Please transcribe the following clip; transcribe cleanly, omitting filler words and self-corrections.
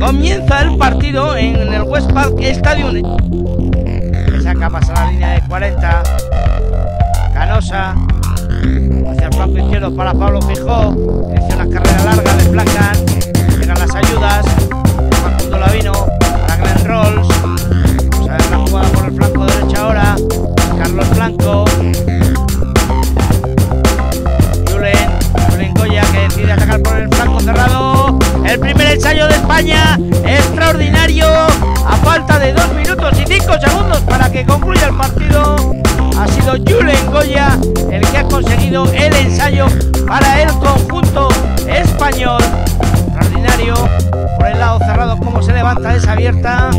Comienza el partido en el West Park Stadium. Saca, pasa la línea de 40. Canosa hacia el flanco izquierdo para Pablo Fijó. Hace una carrera larga, le flancan. Llegan las ayudas. Facundo Lavino para Glenn Rolls. Vamos a ver la jugada por el flanco derecho ahora. Carlos Blanco. Julen Goya, que decide atacar por el flanco cerrado. El primer ensayo de España, extraordinario, a falta de 2 minutos y 5 segundos para que concluya el partido. Ha sido Julen Goya el que ha conseguido el ensayo para el conjunto español. Extraordinario, por el lado cerrado, cómo se levanta desabierta.